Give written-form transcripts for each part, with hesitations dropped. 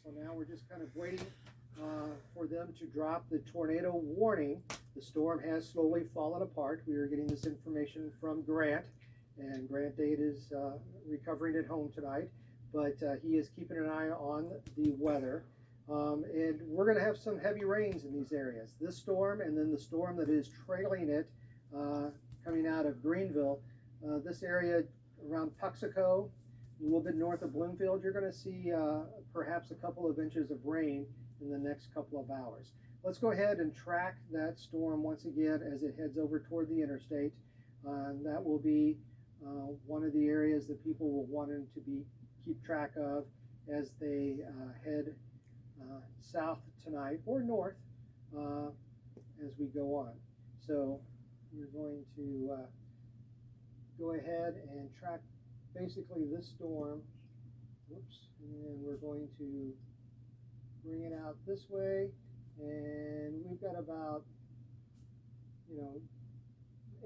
So now we're just kind of waiting for them to drop the tornado warning. The storm has slowly fallen apart. We are getting this information from Grant, and Grant Dade is recovering at home tonight, but he is keeping an eye on the weather. And we're going to have some heavy rains in these areas. This storm and then the storm that is trailing it coming out of Greenville. This area around Puxico, a little bit north of Bloomfield, you're going to see perhaps a couple of inches of rain in the next couple of hours. Let's go ahead and track that storm once again as it heads over toward the interstate. That will be one of the areas that people will want to keep track of as they head south tonight or north as we go on. So we're going to go ahead and track basically this storm. Whoops, and we're going to bring it out this way, and we've got about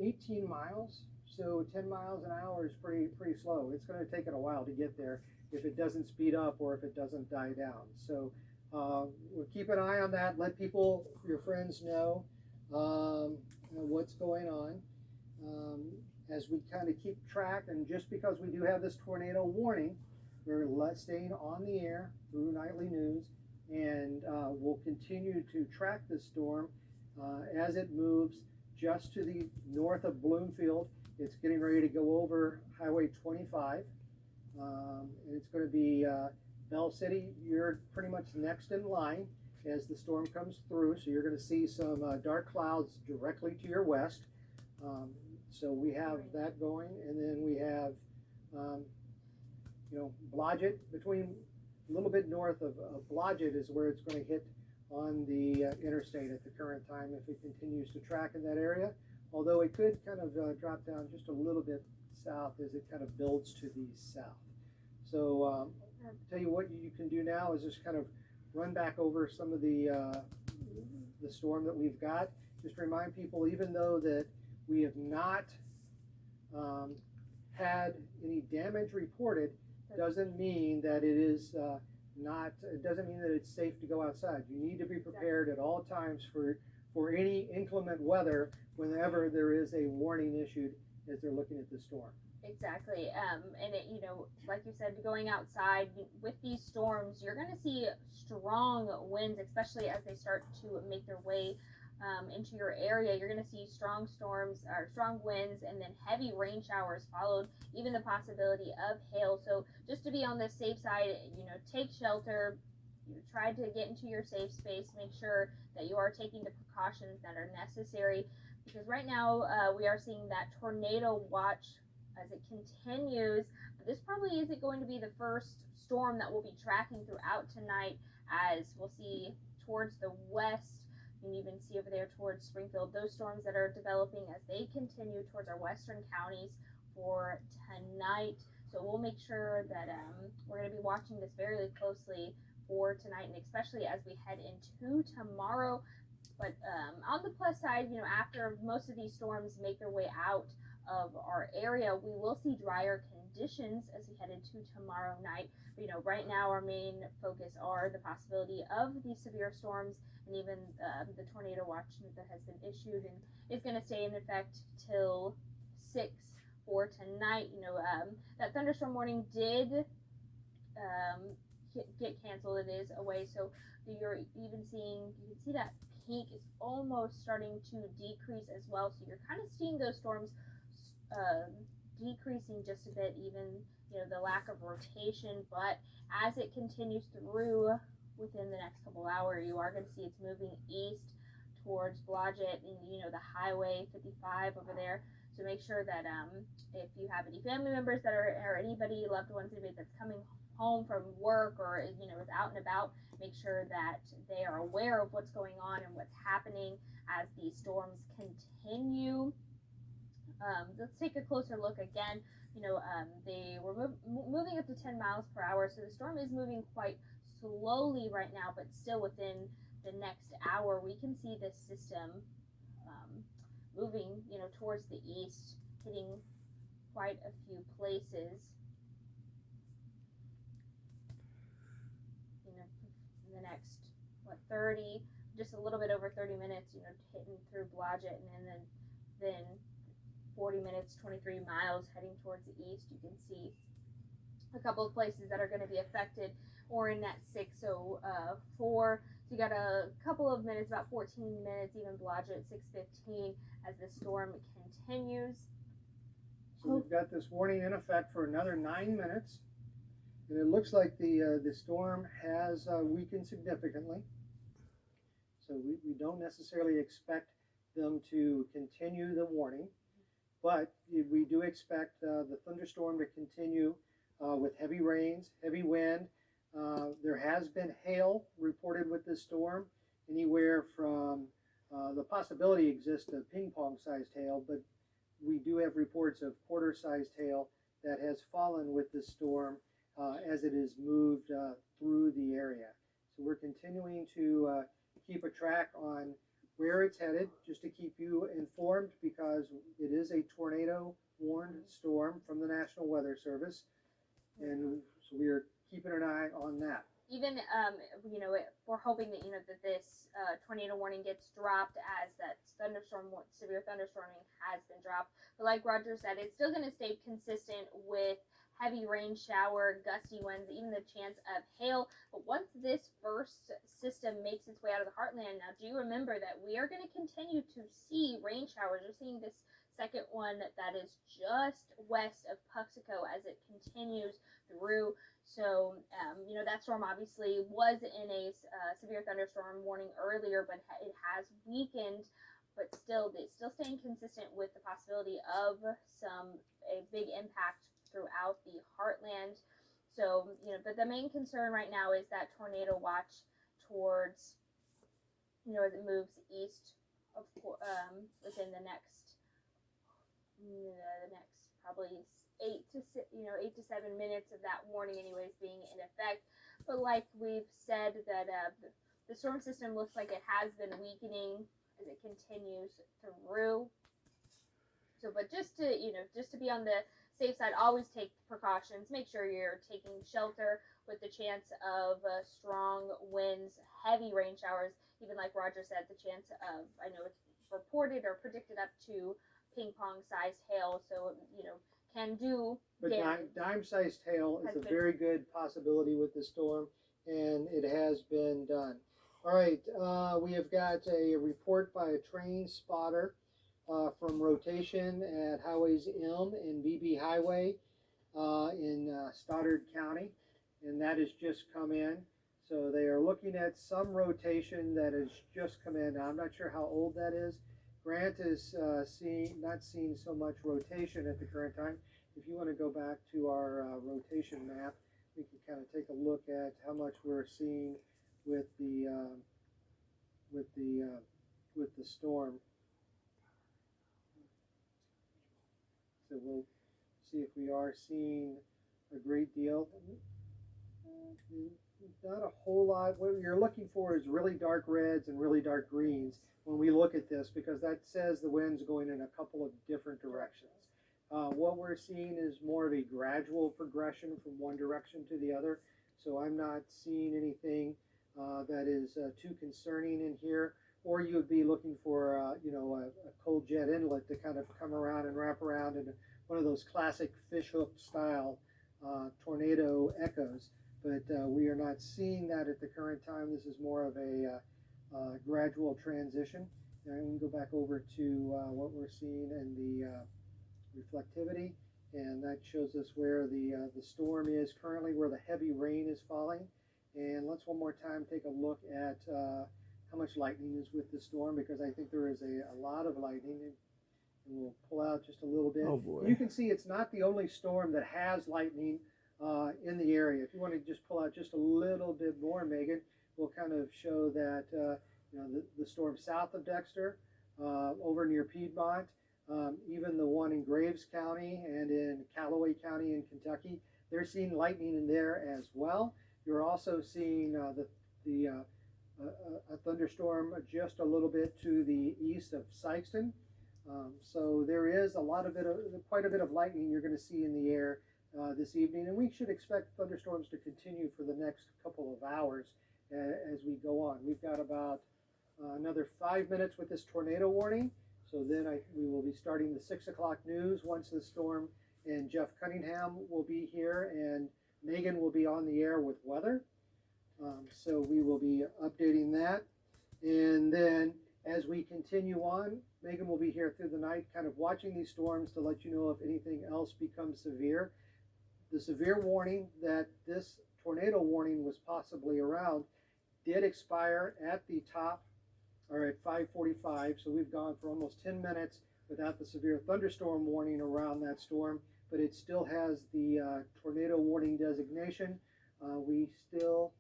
18 miles, so 10 miles an hour is pretty slow. It's going to take it a while to get there if it doesn't speed up or if it doesn't die down. So we'll keep an eye on that. Let people, your friends, know what's going on as we kind of keep track. And just because we do have this tornado warning, we're staying on the air through nightly news, and we'll continue to track this storm as it moves just to the north of Bloomfield. It's getting ready to go over Highway 25. And it's going to be Bell City. You're pretty much next in line as the storm comes through. So you're going to see some dark clouds directly to your west. So we have that going, and then we have Blodgett, between a little bit north of Blodgett is where it's going to hit on the interstate at the current time if it continues to track in that area, although it could kind of drop down just a little bit south as it kind of builds to the south. So I'll tell you what you can do now is just kind of run back over some of the storm that we've got. Just remind people, even though that we have not had any damage reported, doesn't mean that it is it doesn't mean that it's safe to go outside. You need to be prepared at all times for any inclement weather whenever there is a warning issued as they're looking at the storm. Exactly. And it, like you said, going outside with these storms, you're going to see strong winds, especially as they start to make their way into your area. You're going to see strong storms or strong winds, and then heavy rain showers followed, even the possibility of hail. So just to be on the safe side, take shelter, try to get into your safe space, make sure that you are taking the precautions that are necessary, because right now we are seeing that tornado watch as it continues. But this probably isn't going to be the first storm that we'll be tracking throughout tonight, as we'll see towards the west. You can even see over there towards Springfield, those storms that are developing as they continue towards our western counties for tonight. So we'll make sure that we're going to be watching this very closely for tonight, and especially as we head into tomorrow. But on the plus side, after most of these storms make their way out of our area, we will see drier conditions as we head into tomorrow night. But, right now our main focus are the possibility of these severe storms, and even the tornado watch that has been issued and is going to stay in effect till 6 for tonight. That thunderstorm warning did get canceled. It is away, so you're even seeing, you can see that pink is almost starting to decrease as well. So you're kind of seeing those storms decreasing just a bit, even the lack of rotation. But as it continues through within the next couple hours, you are going to see it's moving east towards Blodgett and the Highway 55 over there. So make sure that if you have any family members that are, or anybody, loved ones, anybody that's coming home from work or is out and about, make sure that they are aware of what's going on and what's happening as these storms continue. Let's take a closer look again. They were moving up to 10 miles per hour, so the storm is moving quite slowly right now, but still within the next hour we can see this system moving towards the east, hitting quite a few places. next 30, just a little bit over 30 minutes, hitting through Blodgett, and then 40 minutes, 23 miles heading towards the east. You can see a couple of places that are going to be affected or in that 604. So you got a couple of minutes, about 14 minutes, even Blodgett 615 as the storm continues. So we've got this warning in effect for another 9 minutes, and it looks like the storm has weakened significantly. So we don't necessarily expect them to continue the warning, but we do expect the thunderstorm to continue with heavy rains, heavy wind. There has been hail reported with this storm, anywhere from the possibility exists of ping pong sized hail, but we do have reports of quarter sized hail that has fallen with this storm as it has moved through the area. So we're continuing to keep a track on where it's headed, just to keep you informed, because it is a tornado warned storm from the National Weather Service, and so we are keeping an eye on that. Even we're hoping that that this tornado warning gets dropped, as that severe thunderstorming has been dropped. But like Roger said, it's still going to stay consistent with heavy rain, shower, gusty winds, even the chance of hail. But once this first system makes its way out of the heartland, now do remember that we are going to continue to see rain showers. We're seeing this second one that is just west of Puxico as it continues through. So, that storm obviously was in a severe thunderstorm warning earlier, but it has weakened, but it's still staying consistent with the possibility of a big impact throughout the heartland. So, but the main concern right now is that tornado watch towards, as it moves east of, within the next probably 8 to 7 minutes of that warning anyways being in effect. But like we've said, that the storm system looks like it has been weakening as it continues through. So, but just to be on the safe side, always take precautions. Make sure you're taking shelter with the chance of strong winds, heavy rain showers. Even like Roger said, the chance of, I know it's reported or predicted up to ping pong sized hail. So, can do damage. But dime-sized hail is a very good possibility with the storm, and it has been done. All right, we have got a report by a train spotter from rotation at Highways M and BB Highway in Stoddard County, and that has just come in. So they are looking at some rotation that has just come in. Now, I'm not sure how old that is. Grant is not seeing so much rotation at the current time. If you want to go back to our rotation map, we can kind of take a look at how much we're seeing with the storm. So we'll see if we are seeing a great deal. Not a whole lot. What you're looking for is really dark reds and really dark greens when we look at this, because that says the wind's going in a couple of different directions. What we're seeing is more of a gradual progression from one direction to the other. So I'm not seeing anything that is too concerning in here. Or you would be looking for a cold jet inlet to kind of come around and wrap around in one of those classic fishhook style tornado echoes. But we are not seeing that at the current time. This is more of a gradual transition. And we can go back over to what we're seeing in the reflectivity, and that shows us where the storm is currently, where the heavy rain is falling. And let's one more time take a look at how much lightning is with the storm, because I think there is a lot of lightning. And we'll pull out just a little bit. Oh boy. You can see it's not the only storm that has lightning in the area. If you want to just pull out just a little bit more, Megan, we'll kind of show that the storm south of Dexter, over near Piedmont, even the one in Graves County and in Callaway County in Kentucky, they're seeing lightning in there as well. You're also seeing a thunderstorm just a little bit to the east of Sykeston. So there is quite a bit of lightning you're going to see in the air this evening, and we should expect thunderstorms to continue for the next couple of hours as we go on. We've got about another 5 minutes with this tornado warning. So then we will be starting the 6 o'clock news once the storm, and Jeff Cunningham will be here, and Megan will be on the air with weather. So we will be updating that. And then as we continue on, Megan will be here through the night, kind of watching these storms to let you know if anything else becomes severe. The severe warning that this tornado warning was possibly around did expire at the top, or at 5:45. So we've gone for almost 10 minutes without the severe thunderstorm warning around that storm, but it still has the tornado warning designation. We still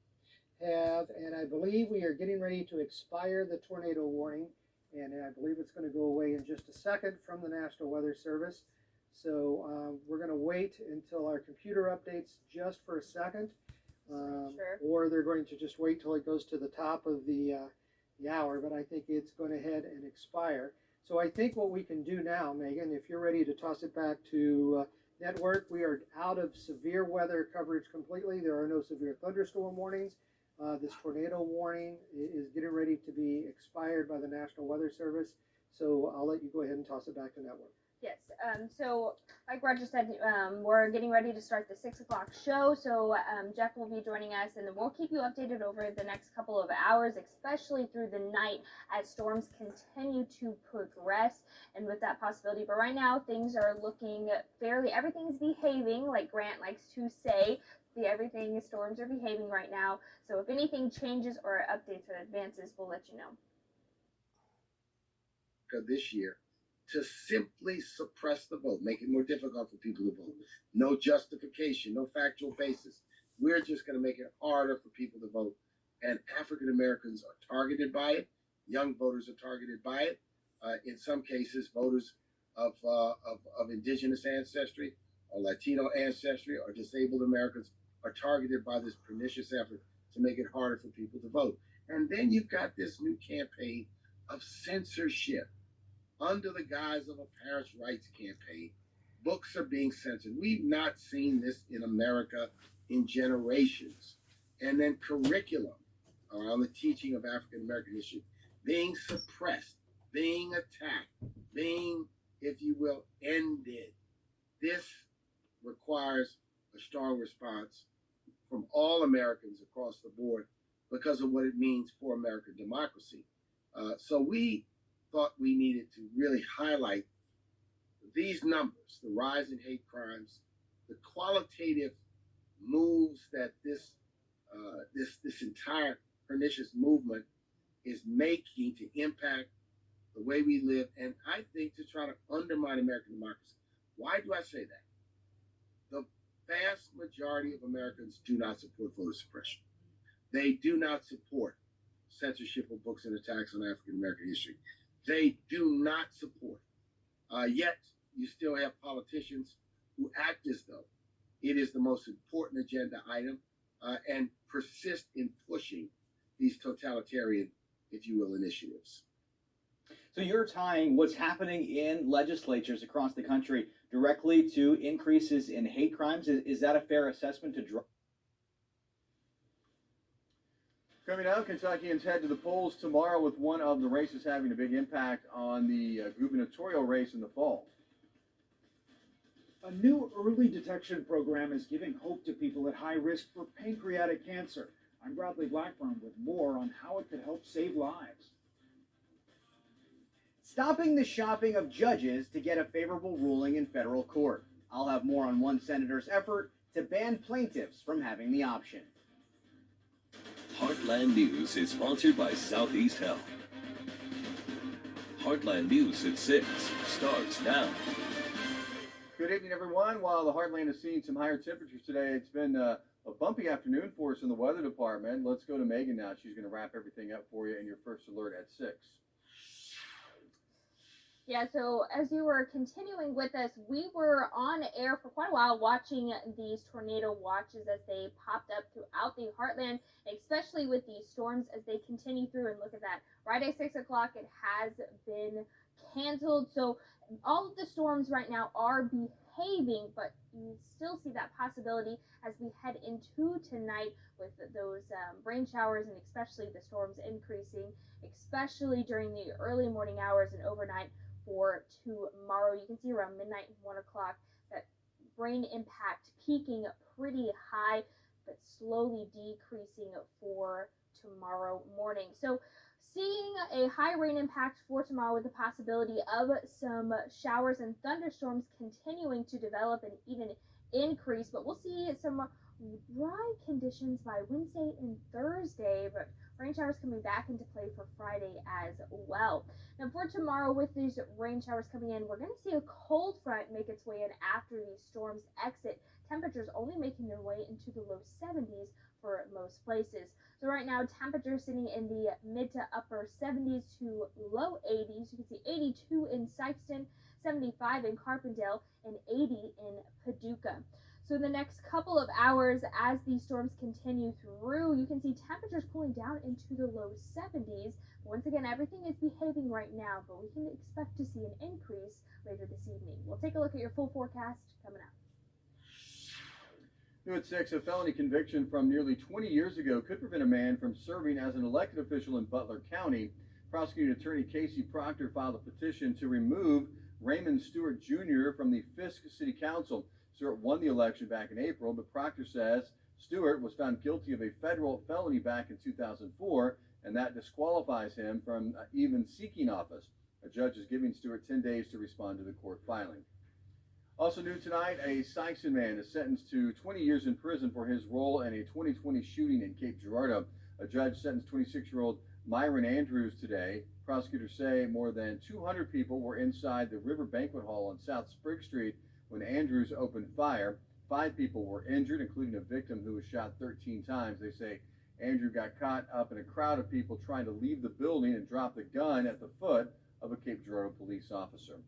have, and I believe we are getting ready to expire the tornado warning, and I believe it's going to go away in just a second from the National Weather Service. So we're going to wait until our computer updates just for a second, or they're going to just wait till it goes to the top of the hour, but I think it's going to head and expire. So I think what we can do now, Megan, if you're ready to toss it back to network, we are out of severe weather coverage completely. There are no severe thunderstorm warnings. This tornado warning is getting ready to be expired by the National Weather Service. So I'll let you go ahead and toss it back to network. Yes, so like Roger said, we're getting ready to start the 6 o'clock show, so Jeff will be joining us, and then we'll keep you updated over the next couple of hours, especially through the night as storms continue to progress, and with that possibility. But right now, things are looking everything's behaving, like Grant likes to say. Storms are behaving right now, so if anything changes or updates or advances, we'll let you know. This year, to simply suppress the vote, make it more difficult for people to vote. No justification, no factual basis. We're just going to make it harder for people to vote. And African Americans are targeted by it. Young voters are targeted by it. In some cases, voters of indigenous ancestry or Latino ancestry or disabled Americans are targeted by this pernicious effort to make it harder for people to vote. And then you've got this new campaign of censorship. Under the guise of a parents' rights campaign, books are being censored. We've not seen this in America in generations. And then curriculum around the teaching of African American history being suppressed, being attacked, being, if you will, ended. This requires a strong response from all Americans across the board because of what it means for American democracy. So we thought we needed to really highlight these numbers, the rise in hate crimes, the qualitative moves that this entire pernicious movement is making to impact the way we live, and I think to try to undermine American democracy. Why do I say that? The vast majority of Americans do not support voter suppression. They do not support censorship of books and attacks on African American history. They do not support. Yet, you still have politicians who act as though it is the most important agenda item and persist in pushing these totalitarian, if you will, initiatives. So you're tying what's happening in legislatures across the country directly to increases in hate crimes. Is that a fair assessment to draw? Coming up, Kentuckians head to the polls tomorrow with one of the races having a big impact on the gubernatorial race in the fall. A new early detection program is giving hope to people at high risk for pancreatic cancer. I'm Bradley Blackburn with more on how it could help save lives. Stopping the shopping of judges to get a favorable ruling in federal court. I'll have more on one senator's effort to ban plaintiffs from having the option. Heartland News is sponsored by Southeast Health. Heartland News at 6 starts now. Good evening, everyone. While the Heartland is seeing some higher temperatures today, it's been a bumpy afternoon for us in the weather department. Let's go to Megan now. She's going to wrap everything up for you in your first alert at 6. Yeah, so as you were continuing with us, we were on air for quite a while watching these tornado watches as they popped up throughout the heartland, especially with these storms as they continue through. And look at that, right at 6 o'clock, it has been canceled. So all of the storms right now are behaving, but you still see that possibility as we head into tonight with those rain showers and especially the storms increasing, especially during the early morning hours and overnight for tomorrow. You can see around midnight and 1 o'clock that rain impact peaking pretty high, but slowly decreasing for tomorrow morning. So seeing a high rain impact for tomorrow with the possibility of some showers and thunderstorms continuing to develop and even increase, but we'll see some dry conditions by Wednesday and Thursday, but rain showers coming back into play for Friday as well. Now for tomorrow, with these rain showers coming in, we're going to see a cold front make its way in after these storms exit. Temperatures only making their way into the low 70s for most places. So right now, temperatures sitting in the mid to upper 70s to low 80s. You can see 82 in Sykeston, 75 in Carpendale, and 80 in Paducah. So the next couple of hours, as these storms continue through, you can see temperatures cooling down into the low 70s. Once again, everything is behaving right now, but we can expect to see an increase later this evening. We'll take a look at your full forecast coming up. New at 6, a felony conviction from nearly 20 years ago could prevent a man from serving as an elected official in Butler County. Prosecuting attorney Casey Proctor filed a petition to remove Raymond Stewart Jr. from the Fisk City Council. Stewart won the election back in April, but Proctor says Stewart was found guilty of a federal felony back in 2004, and that disqualifies him from even seeking office. A judge is giving Stewart 10 days to respond to the court filing. Also new tonight, a Sykeston man is sentenced to 20 years in prison for his role in a 2020 shooting in Cape Girardeau. A judge sentenced 26-year-old Myron Andrews today. Prosecutors say more than 200 people were inside the River Banquet Hall on South Spring Street when Andrews opened fire. 5 people were injured, including a victim who was shot 13 times. They say Andrew got caught up in a crowd of people trying to leave the building and dropped the gun at the foot of a Cape Girardeau police officer.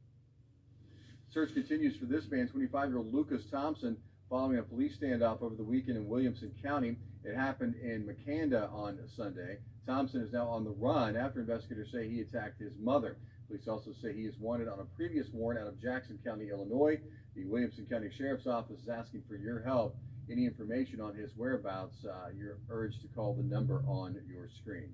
Search continues for this man, 25-year-old Lucas Thompson, following a police standoff over the weekend in Williamson County. It happened in Makanda on Sunday. Thompson is now on the run after investigators say he attacked his mother. Police also say he is wanted on a previous warrant out of Jackson County, Illinois. The Williamson County Sheriff's Office is asking for your help. Any information on his whereabouts, you're urged to call the number on your screen.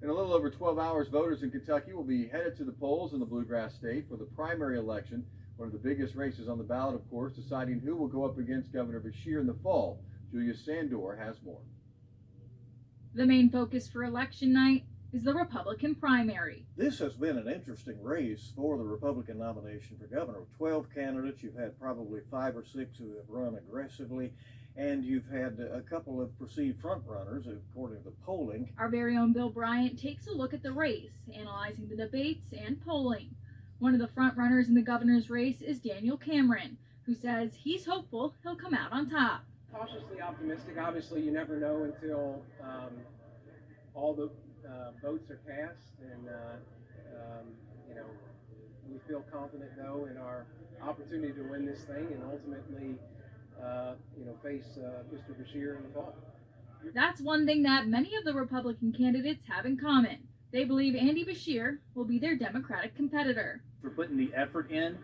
In a little over 12 hours, voters in Kentucky will be headed to the polls in the Bluegrass State for the primary election, one of the biggest races on the ballot, of course, deciding who will go up against Governor Beshear in the fall. Julia Sandor has more. The main focus for election night is the Republican primary. This has been an interesting race for the Republican nomination for governor. 12 candidates, you've had probably 5 or 6 who have run aggressively, and you've had a couple of perceived front runners, according to the polling. Our very own Bill Bryant takes a look at the race, analyzing the debates and polling. One of the front runners in the governor's race is Daniel Cameron, who says he's hopeful he'll come out on top. Cautiously optimistic. Obviously, you never know until all the votes are cast, and we feel confident though in our opportunity to win this thing and ultimately face Mr. Beshear in the fall. That's one thing that many of the Republican candidates have in common. They believe Andy Beshear will be their Democratic competitor. For putting the effort in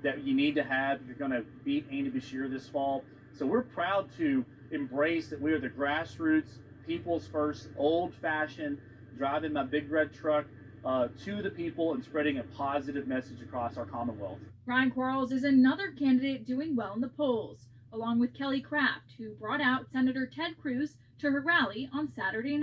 that you need to have if you're going to beat Andy Beshear this fall. So we're proud to embrace that we are the grassroots, people's first, old-fashioned, driving my big red truck to the people and spreading a positive message across our Commonwealth. Ryan Quarles is another candidate doing well in the polls, along with Kelly Craft, who brought out Senator Ted Cruz to her rally on Saturday night.